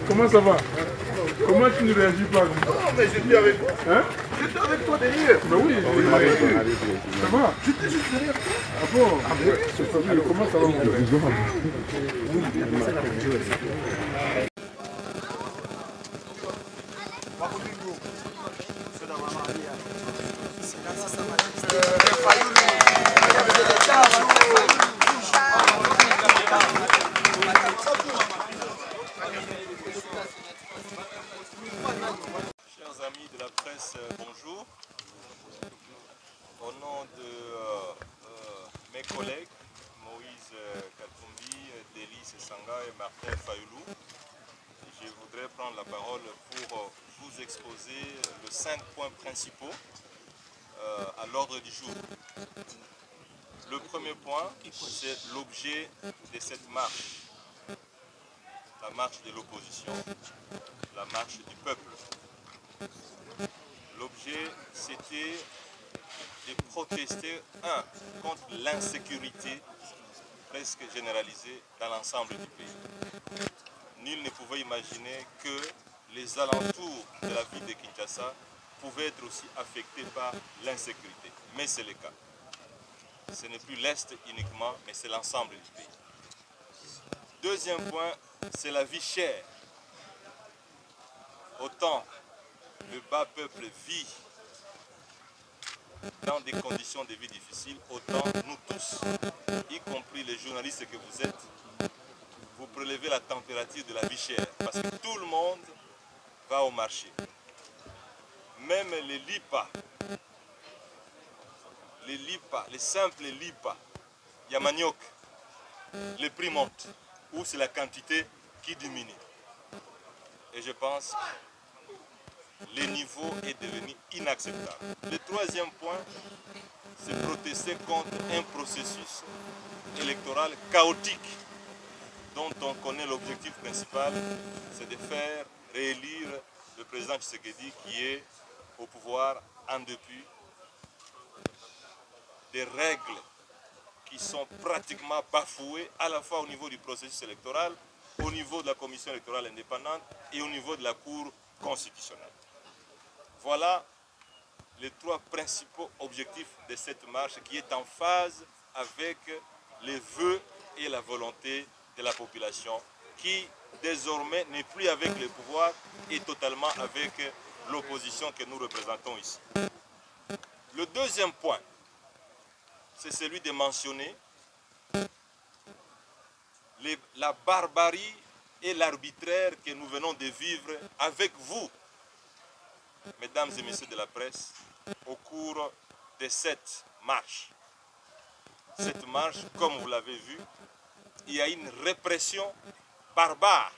Comment ça va? Comment tu ne réagis pas? Non, mais j'étais avec toi. Hein? J'étais avec toi derrière. Ben oui, ça va? J'étais juste derrière toi. Ah bon? C'est fabuleux. Comment ça va mon frère? Chers amis de la presse, bonjour. Au nom de mes collègues, Moïse Katumbi, Délice Sanga et Martin Fayoulou, je voudrais prendre la parole pour vous exposer les 5 points principaux à l'ordre du jour. Le premier point, c'est l'objet de cette marche. La marche de l'opposition, la marche du peuple. L'objet, c'était de protester, contre l'insécurité presque généralisée dans l'ensemble du pays. Nul ne pouvait imaginer que les alentours de la ville de Kinshasa pouvaient être aussi affectés par l'insécurité. Mais c'est le cas. Ce n'est plus l'Est uniquement, mais c'est l'ensemble du pays. Deuxième point, c'est la vie chère. Autant le bas peuple vit dans des conditions de vie difficiles, autant nous tous, y compris les journalistes que vous êtes, vous prélevez la température de la vie chère. Parce que tout le monde va au marché. Même les lipas, les simples lipas, il y a manioc, les prix montent, ou c'est la quantité qui diminue. Et je pense que le niveau est devenu inacceptable. Le troisième point, c'est protester contre un processus électoral chaotique dont on connaît l'objectif principal, c'est de faire réélire le président Tshisekedi qui est au pouvoir en dépit des règles qui sont pratiquement bafouées à la fois au niveau du processus électoral, au niveau de la commission électorale indépendante et au niveau de la Cour constitutionnelle. Voilà les 3 principaux objectifs de cette marche qui est en phase avec les vœux et la volonté de la population qui désormais n'est plus avec le pouvoir et totalement avec l'opposition que nous représentons ici. Le deuxième point, c'est celui de mentionner la barbarie et l'arbitraire que nous venons de vivre avec vous, mesdames et messieurs de la presse, au cours de cette marche. Cette marche, comme vous l'avez vu, il y a une répression barbare,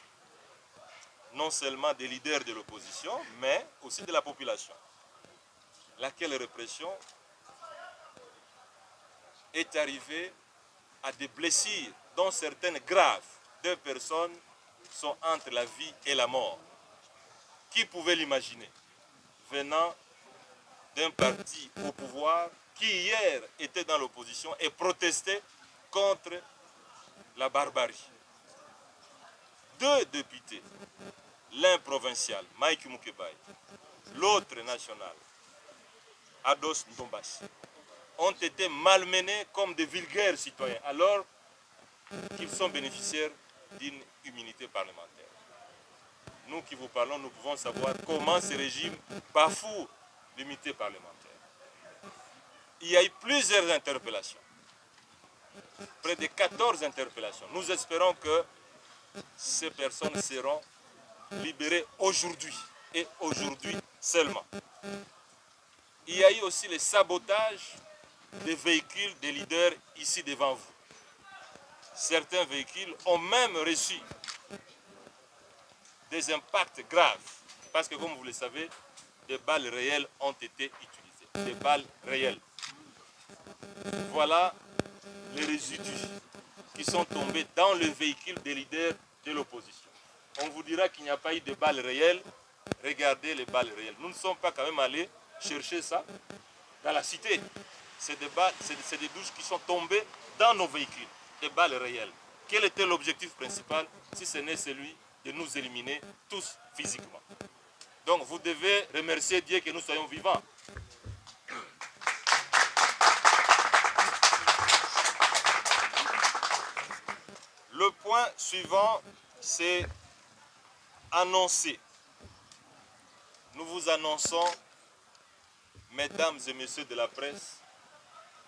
non seulement des leaders de l'opposition, mais aussi de la population. Laquelle répression est arrivée à des blessures, dont certaines graves. 2 personnes sont entre la vie et la mort. Qui pouvait l'imaginer? Venant d'un parti au pouvoir qui hier était dans l'opposition et protestait contre la barbarie. 2 députés, l'un provincial, Mike Mukebai, l'autre national, Ados Ndombasi, ont été malmenés comme des vulgaires citoyens, alors qu'ils sont bénéficiaires d'une immunité parlementaire. Nous qui vous parlons, nous pouvons savoir comment ce régime bafoue l'immunité parlementaire. Il y a eu plusieurs interpellations, près de 14 interpellations. Nous espérons que ces personnes seront libérées aujourd'hui, et aujourd'hui seulement. Il y a eu aussi le sabotage des véhicules des leaders ici devant vous. Certains véhicules ont même reçu des impacts graves, parce que comme vous le savez, des balles réelles ont été utilisées. Des balles réelles. Voilà les résidus qui sont tombés dans le véhicule des leaders de l'opposition. On vous dira qu'il n'y a pas eu de balles réelles. Regardez les balles réelles. Nous ne sommes pas quand même allés chercher ça dans la cité. C'est des douches qui sont tombées dans nos véhicules, des balles réelles. Quel était l'objectif principal si ce n'est celui de nous éliminer tous physiquement? Donc vous devez remercier Dieu que nous soyons vivants. Le point suivant, c'est annoncer. Nous vous annonçons, mesdames et messieurs de la presse,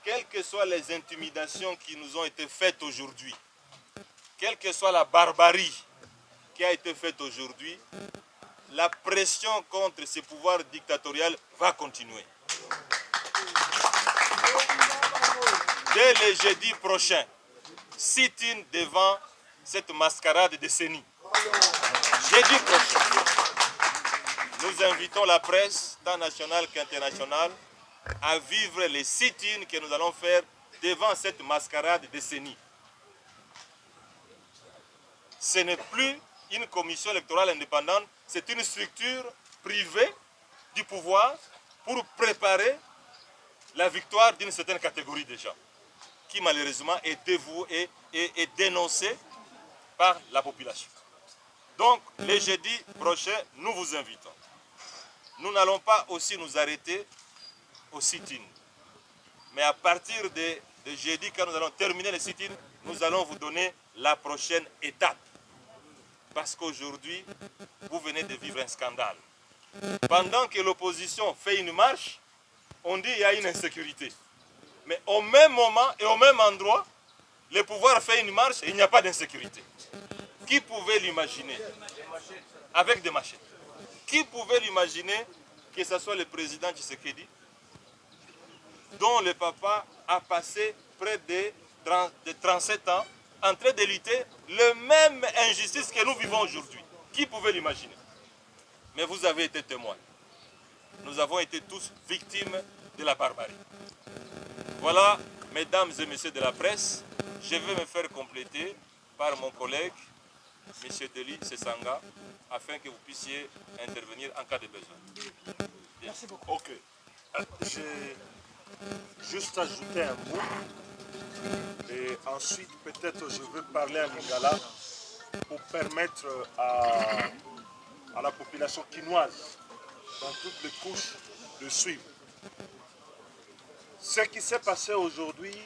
quelles que soient les intimidations qui nous ont été faites aujourd'hui, quelle que soit la barbarie qui a été faite aujourd'hui, la pression contre ces pouvoirs dictatoriaux va continuer. Dès le jeudi prochain, sit-in devant cette mascarade de décennies. Jeudi prochain, nous invitons la presse, tant nationale qu'internationale, à vivre les sit-in que nous allons faire devant cette mascarade de décennies. Ce n'est plus une commission électorale indépendante, c'est une structure privée du pouvoir pour préparer la victoire d'une certaine catégorie de gens, qui malheureusement est dévouée et dénoncée par la population. Donc, le jeudi prochain, nous vous invitons. Nous n'allons pas aussi nous arrêter au sit-in. Mais à partir de jeudi, quand nous allons terminer le sit-in, nous allons vous donner la prochaine étape. Parce qu'aujourd'hui, vous venez de vivre un scandale. Pendant que l'opposition fait une marche, on dit qu'il y a une insécurité. Mais au même moment et au même endroit, le pouvoir fait une marche et il n'y a pas d'insécurité. Qui pouvait l'imaginer? Avec des machettes. Qui pouvait l'imaginer que ce soit le président Tshisekedi, dont le papa a passé près de 37 ans en train de lutter le même injustice que nous vivons aujourd'hui? Qui pouvait l'imaginer? Mais vous avez été témoins. Nous avons été tous victimes de la barbarie. Voilà, mesdames et messieurs de la presse, je vais me faire compléter par mon collègue, M. Deli Sesanga, afin que vous puissiez intervenir en cas de besoin. Merci beaucoup. Ok. J'ai juste ajouté un mot. Et ensuite, peut-être, je veux parler en lingala pour permettre à la population quinoise, dans toutes les couches, de suivre. Ce qui s'est passé aujourd'hui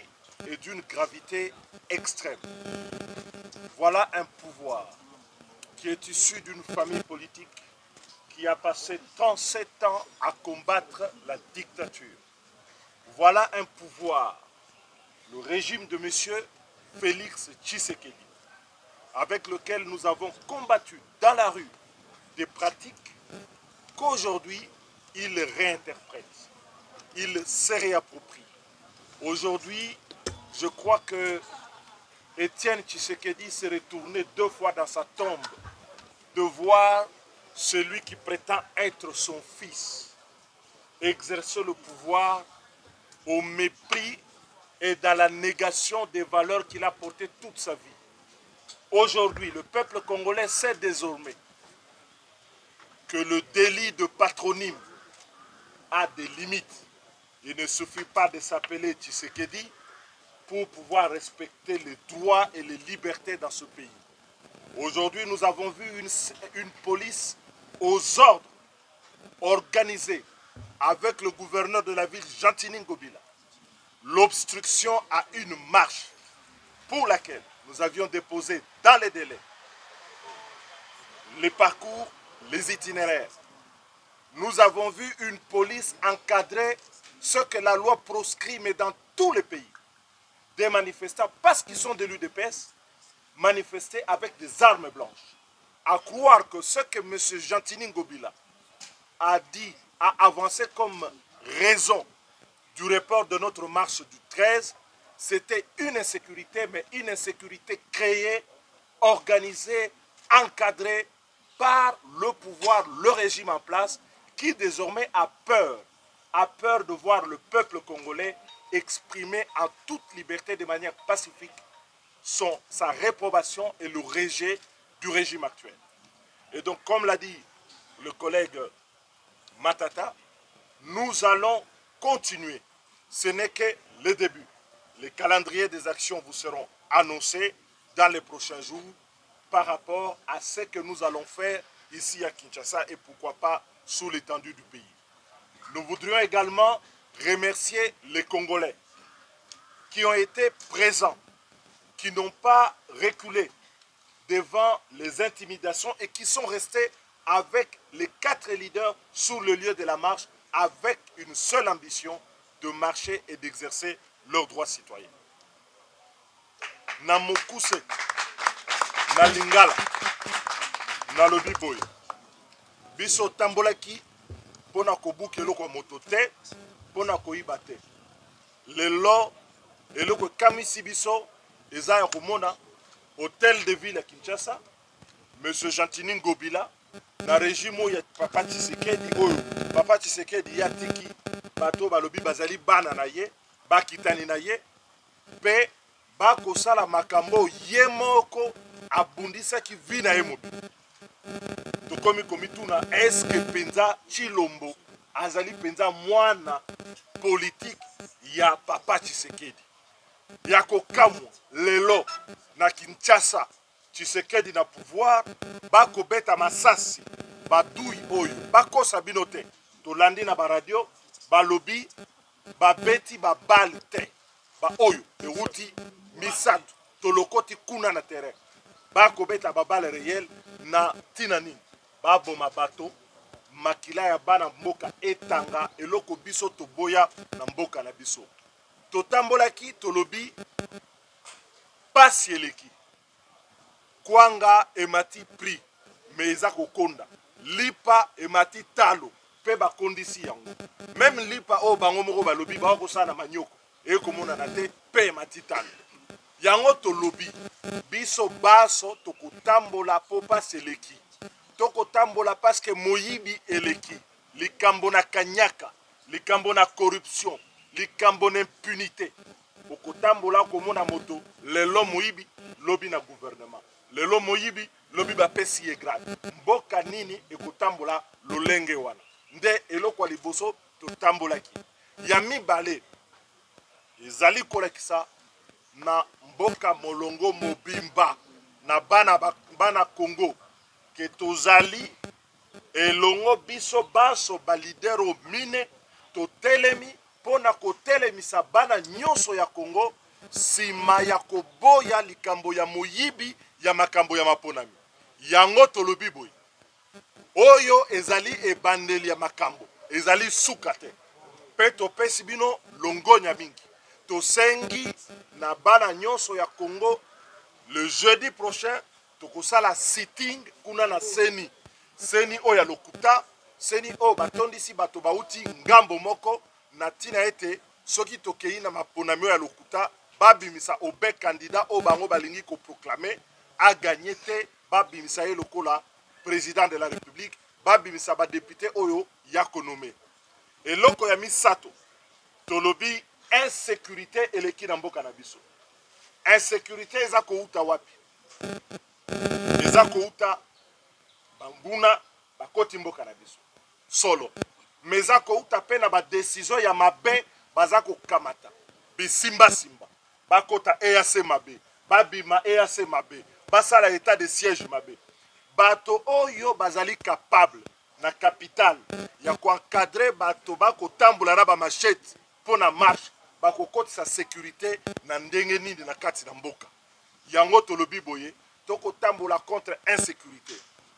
est d'une gravité extrême. Voilà un pouvoir qui est issu d'une famille politique qui a passé 37 ans à combattre la dictature. Voilà un pouvoir, le régime de M. Félix Tshisekedi, avec lequel nous avons combattu dans la rue des pratiques qu'aujourd'hui il réinterprète, il se réapproprie. Aujourd'hui, je crois que Étienne Tshisekedi s'est retourné 2 fois dans sa tombe de voir celui qui prétend être son fils exercer le pouvoir au mépris et dans la négation des valeurs qu'il a portées toute sa vie. Aujourd'hui, le peuple congolais sait désormais que le délit de patronyme a des limites. Il ne suffit pas de s'appeler Tshisekedi pour pouvoir respecter les droits et les libertés dans ce pays. Aujourd'hui, nous avons vu une police aux ordres organisée avec le gouverneur de la ville, Jean-Tini Ngobila, l'obstruction à une marche pour laquelle nous avions déposé dans les délais les parcours, les itinéraires. Nous avons vu une police encadrer ce que la loi proscrit, mais dans tous les pays, des manifestants, parce qu'ils sont de l'UDPS, manifester avec des armes blanches. À croire que ce que M. Jean-Tini Ngobila a dit, a avancé comme raison du report de notre marche du 13, c'était une insécurité, mais une insécurité créée, organisée, encadrée par le pouvoir, le régime en place, qui désormais a peur de voir le peuple congolais exprimer en toute liberté, de manière pacifique, sa réprobation et le rejet du régime actuel. Et donc, comme l'a dit le collègue Matata, nous allons continuer. Ce n'est que le début. Les calendriers des actions vous seront annoncés dans les prochains jours par rapport à ce que nous allons faire ici à Kinshasa et pourquoi pas sous l'étendue du pays. Nous voudrions également remercier les Congolais qui ont été présents, qui n'ont pas reculé devant les intimidations et qui sont restés avec les 4 leaders sur le lieu de la marche avec une seule ambition de marcher et d'exercer leurs droits citoyens. Na Mokuse, na Lingala, na lobi boy. Biso tambolaki pona kobuka eloko moto te, pona koyiba te. Lelo eloko kamisi biso eza ya komona hôtel de ville à Kinshasa, M. Gentini Ngobila, na régime ya Papa Tshisekedi oyo, Papa Tshisekedi yatiki bato balobi bazali bana na ye, bakitani na ye, pe bakosala makambo ye moko abundisaki vi na ye mobili. Tokomi komituna eske penza Chilombo azali penza mwana politique ya Papa Tshisekedi. Ya kokamwa lelo na Kinshasa Tshisekedi na pouvoir bako beta masasi badui oyo bakosa bino te tolandi na baradio balobi babeti babal te ba oyo euti misatu tolokoti kuna na terrain bako beta babal réel na tinani baboma bato makila ya bana mboka etanga eloko biso toboya na mboka na biso totambolaki tolobi pasi eleki kwanga emati prix meza kokonda lipa emati talo pe bakondisi yango même lipa o bango moko balobi ba kosana manyoko e komona na te pe emati talo yango tolobi biso baso tokotambola po pasi eleki tokotambola parce que moyibi eleki likambo na kanyaka likambo na corruption likambo na impunité okotambola komona moto lelo moyibi lobi na gouvernement lelo moyibi lobi bapesi ye grade mboka nini ekotambola lolenge wana nde eloko liboso totambolaki ya mibale ezali kolekisa na mboka molongo mobimba na bana Congo ke tozali elongo biso baso balidero mine totelemi pona kotelemisa bana nyonso ya Congo sima ya koboya likambo ya moyibi ya makambo ya maponami yango tolobi boy oyo ezali ebandeli ya makambo ezali suka te pe topesi bino longonya mingi tosengi na bana nyonso ya Congo le jeudi prochain tokosala sitting kuna na seni oyo ya lokuta seni oyo batondisi bato bauti ngambo moko na tina ete soki tokei na maponami oyo ya lokuta babimisa obe candidat oyo bango balingi koproclame a gagné te babimisa ye lokola président de la République babimisa badepute oyo ya konome eloko ya misato tolobi insécurité eleki na mboka na biso insécurité eza kouta wapi eza kouta banguna bakoti mboka na biso solo meza kouta pe na badesizio ya mabe baza kokamata bisimbasimba bakota EAC mabe babima EAC mabe basala état de siège mabe bato oyo bazali capable na capitale ya koencadrer bato bakotambola na bamachete mpo na marche bakokotisa sécurité na ndenge nini na kati na mboka yango tolobi boye tokotambola contre insécurité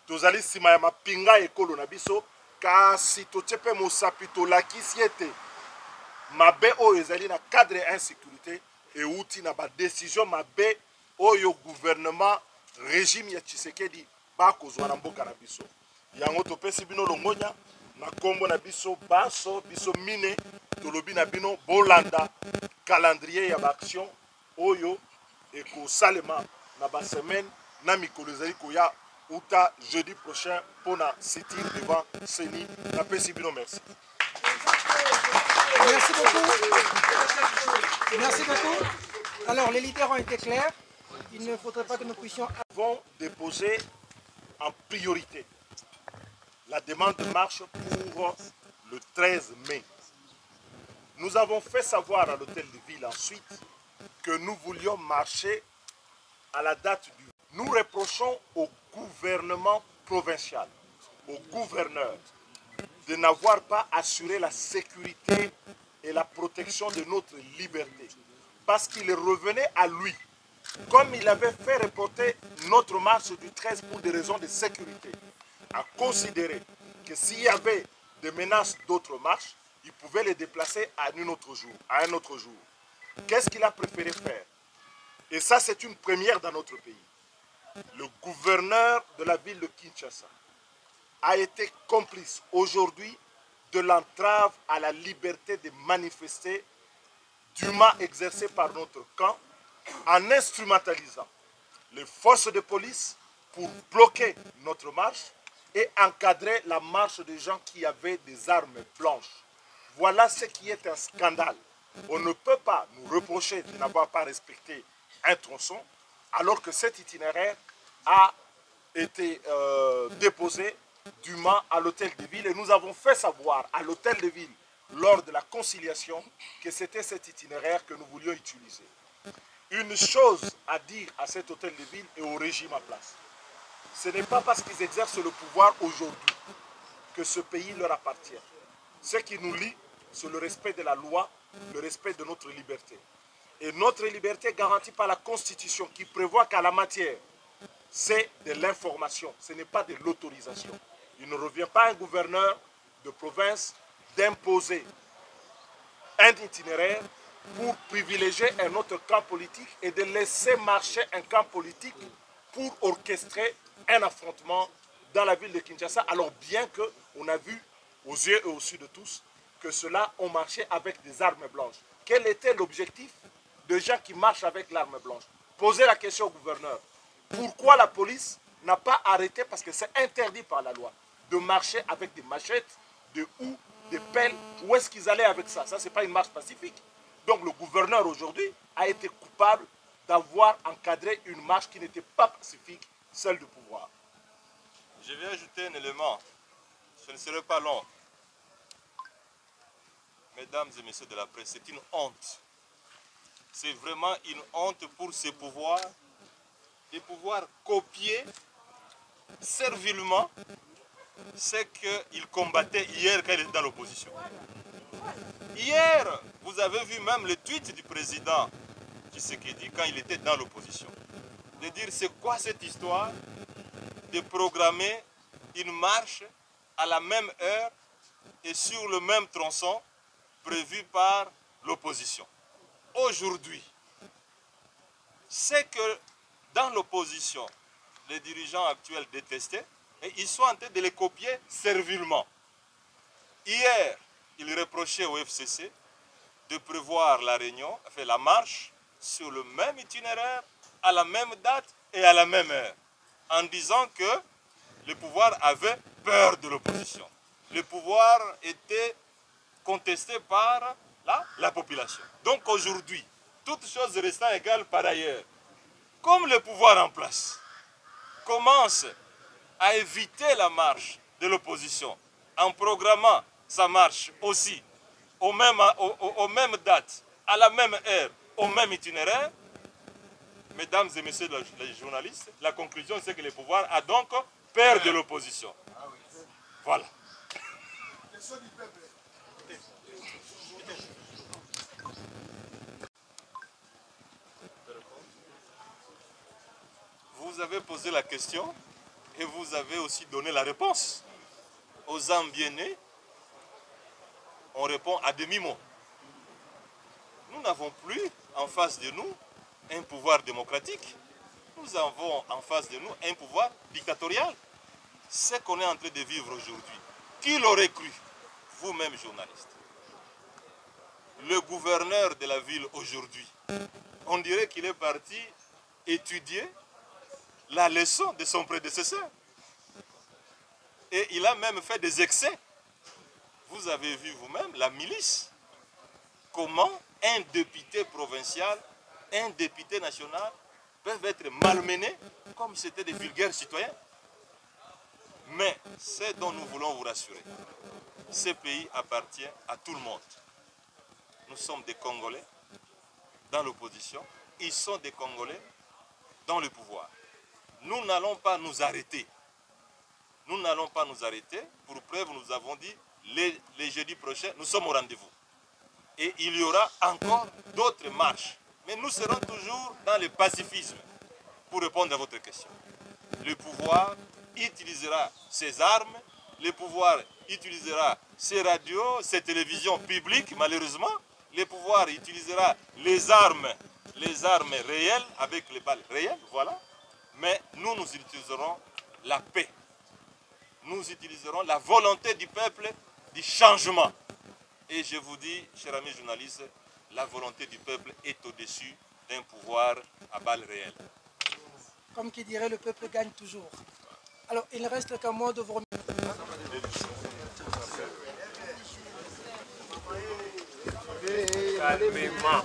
tozali nsima ya mapinga ekolo na biso kasi totie mpe mosapi tolakisi ete mabe oyo ezali na cadre ya insécurité euti na badesizio mabe oyo gouvernement régime ya Tshisekedi bakozwa na mboka na biso yango topesi bino longonya na kombo na biso baso biso mine tolobi na bino bolanda calendrier ya baaction oyo ekosalema na basemaine na mikolo ezali koya uta jeudi prochain pour la sitting devant Seni. Napesi bino merci. Merci beaucoup. Merci beaucoup. Alors, les leaders ont été clairs. Il ne faudrait pas que nous puissions... Nous avons déposé en priorité la demande de marche pour le 13 mai. Nous avons fait savoir à l'hôtel de ville ensuite que nous voulions marcher à la date du... Nous reprochons au gouvernement provincial, au gouverneur, de n'avoir pas assuré la sécurité et la protection de notre liberté. Parce qu'il revenait à lui, comme il avait fait reporter notre marche du 13 pour des raisons de sécurité, à considérer que s'il y avait des menaces d'autres marches, il pouvait les déplacer à un autre jour. Qu'est-ce qu'il a préféré faire? Et ça, c'est une première dans notre pays. Le gouverneur de la ville de Kinshasa a été complice aujourd'hui de l'entrave à la liberté de manifester dûment exercée par notre camp en instrumentalisant les forces de police pour bloquer notre marche et encadrer la marche des gens qui avaient des armes blanches. Voilà ce qui est un scandale. On ne peut pas nous reprocher de n'avoir pas respecté un tronçon alors que cet itinéraire a été déposé dûment à l'hôtel de ville et nous avons fait savoir à l'hôtel de ville lors de la conciliation que c'était cet itinéraire que nous voulions utiliser. Une chose à dire à cet hôtel de ville et au régime en place. Ce n'est pas parce qu'ils exercent le pouvoir aujourd'hui que ce pays leur appartient. Ce qui nous lie, c'est le respect de la loi, le respect de notre liberté. Et notre liberté est garantie par la Constitution qui prévoit qu'à la matière, c'est de l'information, ce n'est pas de l'autorisation. Il ne revient pas à un gouverneur de province d'imposer un itinéraire pour privilégier un autre camp politique et de laisser marcher un camp politique pour orchestrer un affrontement dans la ville de Kinshasa, alors bien qu'on a vu aux yeux et aux yeux de tous que ceux-là ont marché avec des armes blanches. Quel était l'objectif de gens qui marchent avec l'arme blanche? Posez la question au gouverneur. Pourquoi la police n'a pas arrêté, parce que c'est interdit par la loi, de marcher avec des machettes, des houes, des pelles? Où est-ce qu'ils allaient avec ça? Ça, ce n'est pas une marche pacifique. Donc le gouverneur aujourd'hui a été coupable d'avoir encadré une marche qui n'était pas pacifique, celle du pouvoir. Je vais ajouter un élément, ce ne serait pas long. Mesdames et messieurs de la presse, c'est une honte. C'est vraiment une honte pour ces pouvoirs de pouvoir copier servilement ce qu'ils combattaient hier quand ils étaient dans l'opposition. Hier, vous avez vu même le tweet du président Tshisekedi quand il était dans l'opposition. De dire c'est quoi cette histoire de programmer une marche à la même heure et sur le même tronçon prévu par l'opposition. Aujourd'hui, c'est que dans l'opposition, les dirigeants actuels détestaient et ils sont en train de les copier servilement. Hier, ils reprochaient au FCC de prévoir la réunion, enfin la marche, sur le même itinéraire, à la même date et à la même heure, en disant que le pouvoir avait peur de l'opposition. Le pouvoir était contesté par la population. Donc aujourd'hui, toutes choses restant égales par ailleurs, comme le pouvoir en place commence à éviter la marche de l'opposition en programmant sa marche aussi aux mêmes dates, à la même heure, au même itinéraire, mesdames et messieurs les journalistes, la conclusion c'est que le pouvoir a donc peur de l'opposition. Voilà. Vous avez posé la question et vous avez aussi donné la réponse. Aux âmes bien nées, on répond à demi-mot. Nous n'avons plus en face de nous un pouvoir démocratique. Nous avons en face de nous un pouvoir dictatorial. Ce qu'on est en train de vivre aujourd'hui, qui l'aurait cru? Vous-même, journaliste. Le gouverneur de la ville aujourd'hui, on dirait qu'il est parti étudier la leçon de son prédécesseur. Et il a même fait des excès. Vous avez vu vous-même la milice. Comment un député provincial, un député national peuvent être malmenés comme c'était des vulgaires citoyens. Mais ce dont nous voulons vous rassurer, ce pays appartient à tout le monde. Nous sommes des Congolais dans l'opposition, ils sont des Congolais dans le pouvoir. Nous n'allons pas nous arrêter. Nous n'allons pas nous arrêter. Pour preuve, nous avons dit, les jeudis prochains, nous sommes au rendez-vous. Et il y aura encore d'autres marches. Mais nous serons toujours dans le pacifisme pour répondre à votre question. Le pouvoir utilisera ses armes, le pouvoir utilisera ses radios, ses télévisions publiques, malheureusement. Le pouvoir utilisera les armes réelles, avec les balles réelles, voilà. Mais nous utiliserons la paix. Nous utiliserons la volonté du peuple du changement. Et je vous dis, chers amis journalistes, la volonté du peuple est au-dessus d'un pouvoir à balles réelles. Comme qui dirait, le peuple gagne toujours. Alors, il ne reste qu'un mot de vous remercier. Calmement.